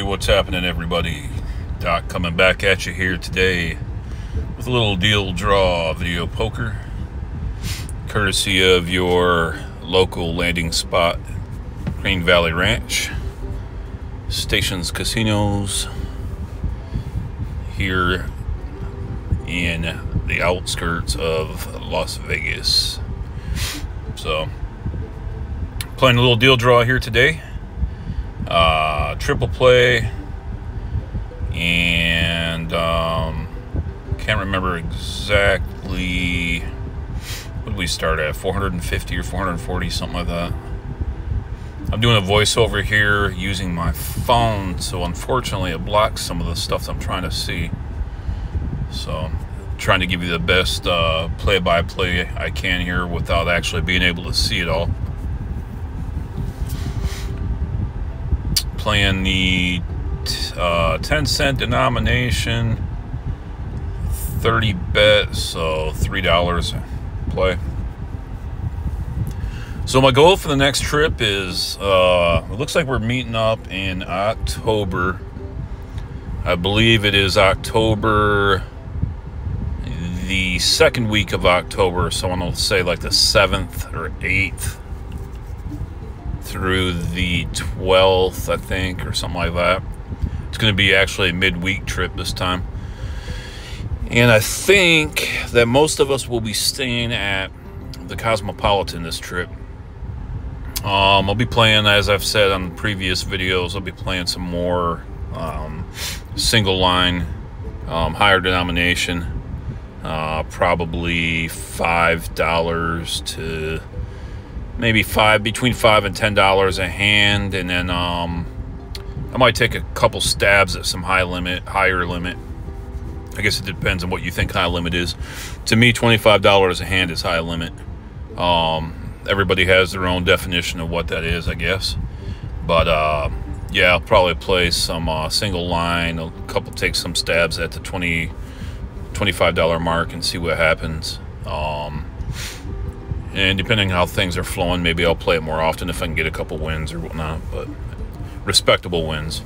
what's happening, everybody? Doc coming back at you here today with a little deal draw video poker, courtesy of your local landing spot, Green Valley Ranch, Stations Casinos, here in the outskirts of Las Vegas. So, playing a little deal draw here today. Triple play, and can't remember exactly what did we start at, 450 or 440, something like that. I'm doing a voiceover here using my phone, so unfortunately it blocks some of the stuff that I'm trying to see. So trying to give you the best play-by-play I can here without actually being able to see it all. Playing the 10-cent denomination, 30 bet, so $3 play. So my goal for the next trip is, it looks like we're meeting up in October. I believe it is October, the second week of October, so I'm going to say like the 7th or 8th through the 12th, I think, or something like that. It's going to be actually a midweek trip this time. And I think that most of us will be staying at the Cosmopolitan this trip. I'll be playing, as I've said on previous videos, I'll be playing some more single line, higher denomination, probably $5 to maybe between $5 and $10 a hand, and then I might take a couple stabs at some higher limit. I guess it depends on what you think high limit is. To me, $25 a hand is high limit. Everybody has their own definition of what that is, I guess. But yeah, I'll probably play some single line, take some stabs at the $25 mark and see what happens. And depending on how things are flowing, maybe I'll play it more often if I can get a couple wins or whatnot, but respectable wins.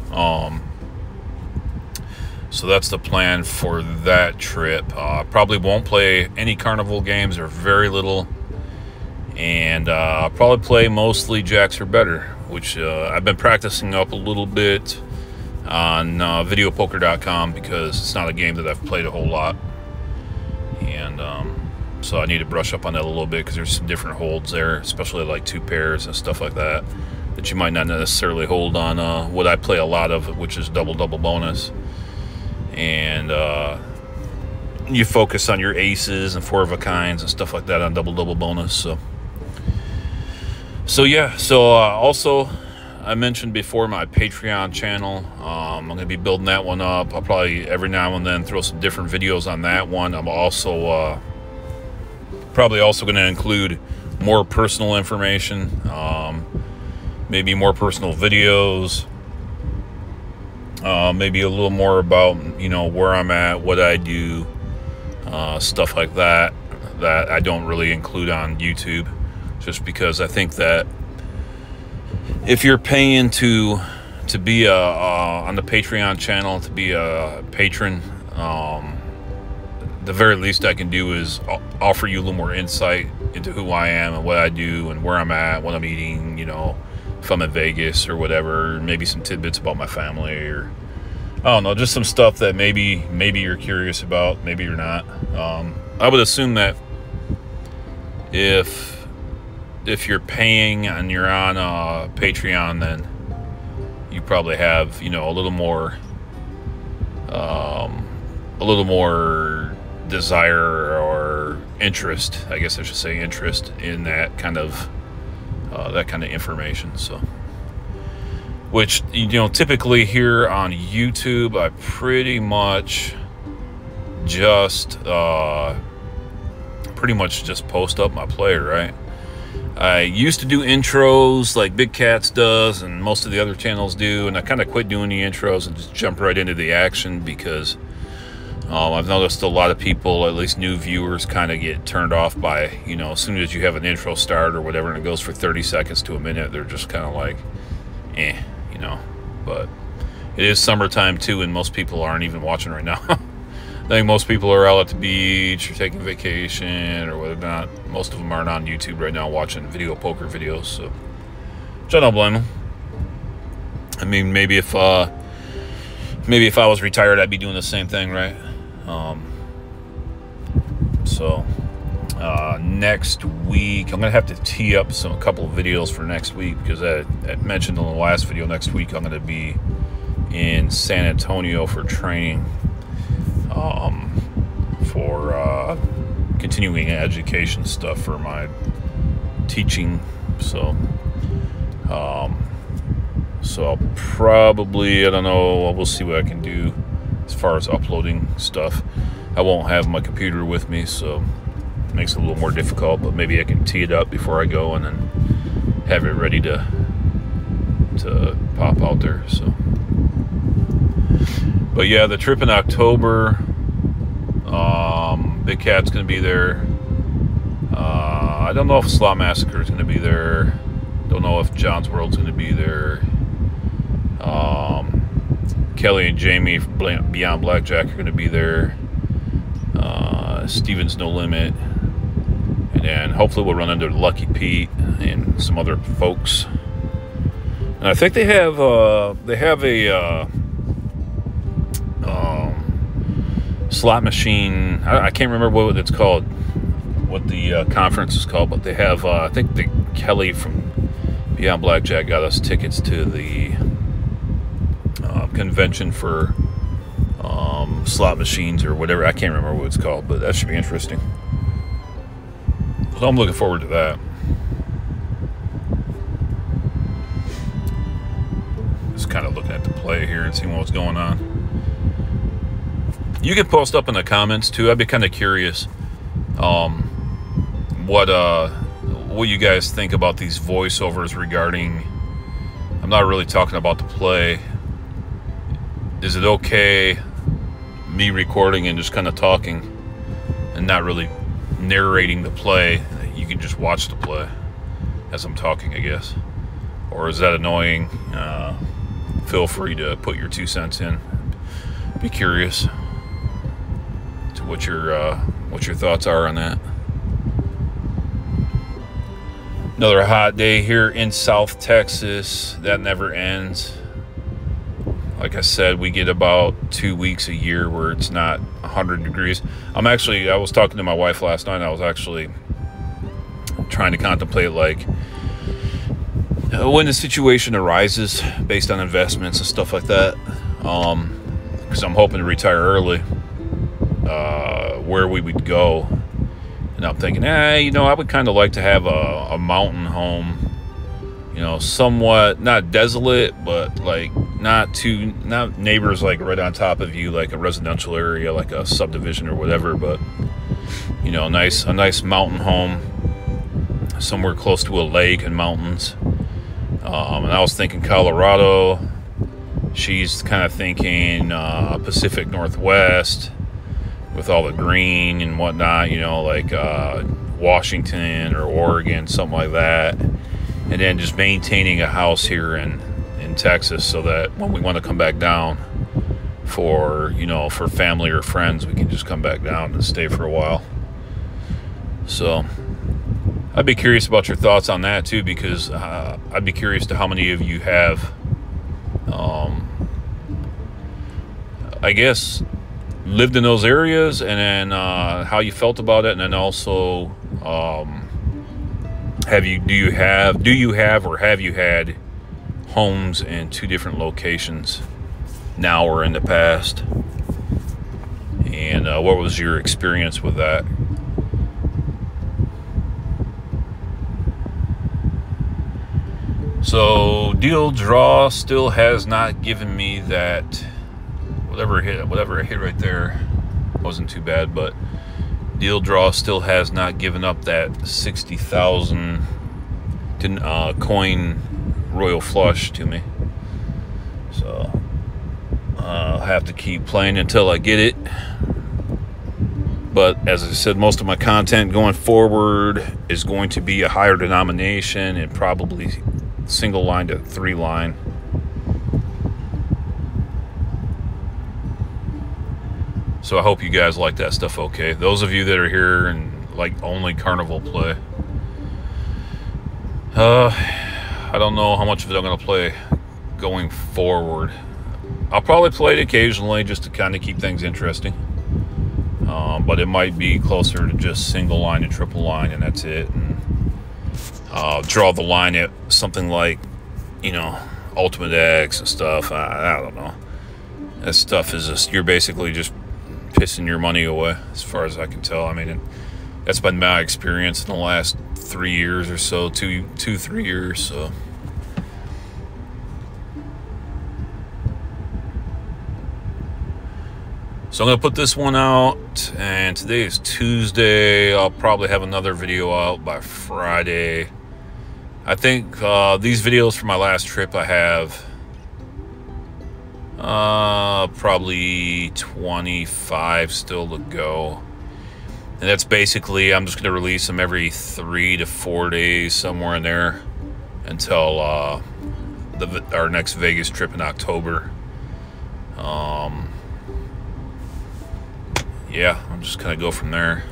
So that's the plan for that trip. Probably won't play any carnival games, or very little. And I'll probably play mostly jacks or better, which I've been practicing up a little bit on videopoker.com, because it's not a game that I've played a whole lot. And so I need to brush up on that a little bit, because there's some different holds there, especially like two pairs and stuff like that, that you might not necessarily hold on what I play a lot of, which is double bonus. And you focus on your aces and four of a kinds and stuff like that on double bonus. So yeah. So also, I mentioned before my Patreon channel. I'm going to be building that one up. I'll probably every now and then throw some different videos on that one. I'm also probably also going to include more personal information, maybe more personal videos, maybe a little more about, you know, where I'm at, what I do, stuff like that, that I don't really include on YouTube, just because I think that if you're paying to be on the Patreon channel, to be a patron, the very least I can do is offer you a little more insight into who I am and what I do and where I'm at, what I'm eating, you know, if I'm in Vegas or whatever, maybe some tidbits about my family, or I don't know, just some stuff that maybe you're curious about, maybe you're not. I would assume that if you're paying and you're on Patreon, then you probably have, you know, a little more desire or interest, I guess I should say, interest in that kind of information. So, which, you know, typically here on YouTube, I pretty much just post up my play, right? I used to do intros like Big Cats does and most of the other channels do, and I kind of quit doing the intros and just jump right into the action, because I've noticed a lot of people, at least new viewers, kind of get turned off by, you know, as soon as you have an intro start or whatever and it goes for 30 seconds to a minute, they're just kind of like, you know. But it is summertime too, and most people aren't even watching right now. I think most people are out at the beach or taking vacation or whether or not. Most of them aren't on YouTube right now watching video poker videos, so which I don't blame them. I mean, maybe if I was retired, I'd be doing the same thing, right? Next week, I'm gonna have to tee up a couple of videos for next week, because I mentioned in the last video, next week I'm gonna be in San Antonio for training, for continuing education stuff for my teaching. So I'll probably, I don't know, we'll see what I can do as far as uploading stuff. I won't have my computer with me, so it makes it a little more difficult, but maybe I can tee it up before I go and then have it ready to pop out there. So, but yeah, the trip in October, Big Cat's gonna be there. I don't know if Slot Massacre is gonna be there. Don't know if John's World's gonna be there. Kelly and Jamie from Beyond Blackjack are gonna be there. Steven's No Limit, and then hopefully we'll run into Lucky Pete and some other folks. And I think they have a slot machine. I can't remember what it's called, what the conference is called, but they have I think the Kelly from Beyond Blackjack got us tickets to the convention for slot machines or whatever. I can't remember what it's called, but that should be interesting. So I'm looking forward to that. Just kind of looking at the play here and seeing what's going on. You can post up in the comments too. I'd be kind of curious what you guys think about these voiceovers regarding, I'm not really talking about the play. Is it okay me recording and just kind of talking and not really narrating the play? You can just watch the play as I'm talking, I guess. Or is that annoying? Feel free to put your 2 cents in. Be curious to what your thoughts are on that. Another hot day here in South Texas. That never ends. Like I said, we get about 2 weeks a year where it's not 100 degrees. I was talking to my wife last night, and I was actually trying to contemplate, like, when the situation arises based on investments and stuff like that, because I'm hoping to retire early, where we would go. And I'm thinking, I would kind of like to have a mountain home, somewhat not desolate, but like not neighbors like right on top of you, like a residential area, like a subdivision or whatever, but a nice mountain home somewhere close to a lake and mountains. And I was thinking Colorado. She's kind of thinking Pacific Northwest with all the green and whatnot, like Washington or Oregon, something like that. And then just maintaining a house here in Texas, so that when we want to come back down for family or friends, we can just come back down and stay for a while. So I'd be curious about your thoughts on that too, because I'd be curious to how many of you have, I guess, lived in those areas, and then how you felt about it, and then also do you have or have you had homes in 2 different locations now or in the past, and what was your experience with that? So Deal Draw still has not given me that, whatever I hit right there wasn't too bad, but Deal Draw still has not given up that 60,000 coin Royal Flush to me. So I'll have to keep playing until I get it. But as I said, most of my content going forward is going to be a higher denomination and probably single line to 3 line. So I hope you guys like that stuff okay. Those of you that are here and like only Carnival play, I don't know how much of it I'm going to play going forward. I'll probably play it occasionally just to kind of keep things interesting. But it might be closer to just single line and triple line, and that's it. And draw the line at something like, you know, Ultimate X and stuff. I don't know. That stuff is just, you're basically just pissing your money away, as far as I can tell. I mean, that's been my experience in the last 3 years or so, 3 years. So I'm going to put this one out, and today is Tuesday. I'll probably have another video out by Friday. I think these videos for my last trip, I have probably 25 still to go. And that's basically, I'm just going to release them every 3 to 4 days, somewhere in there, until our next Vegas trip in October. Yeah, I'm just going to go from there.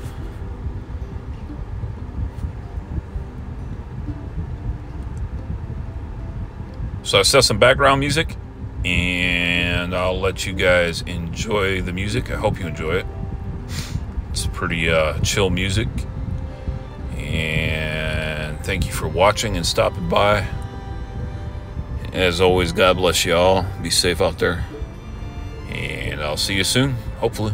So I set some background music, and I'll let you guys enjoy the music. I hope you enjoy it. It's pretty chill music. And thank you for watching and stopping by. As always, God bless you all. Be safe out there. And I'll see you soon, hopefully.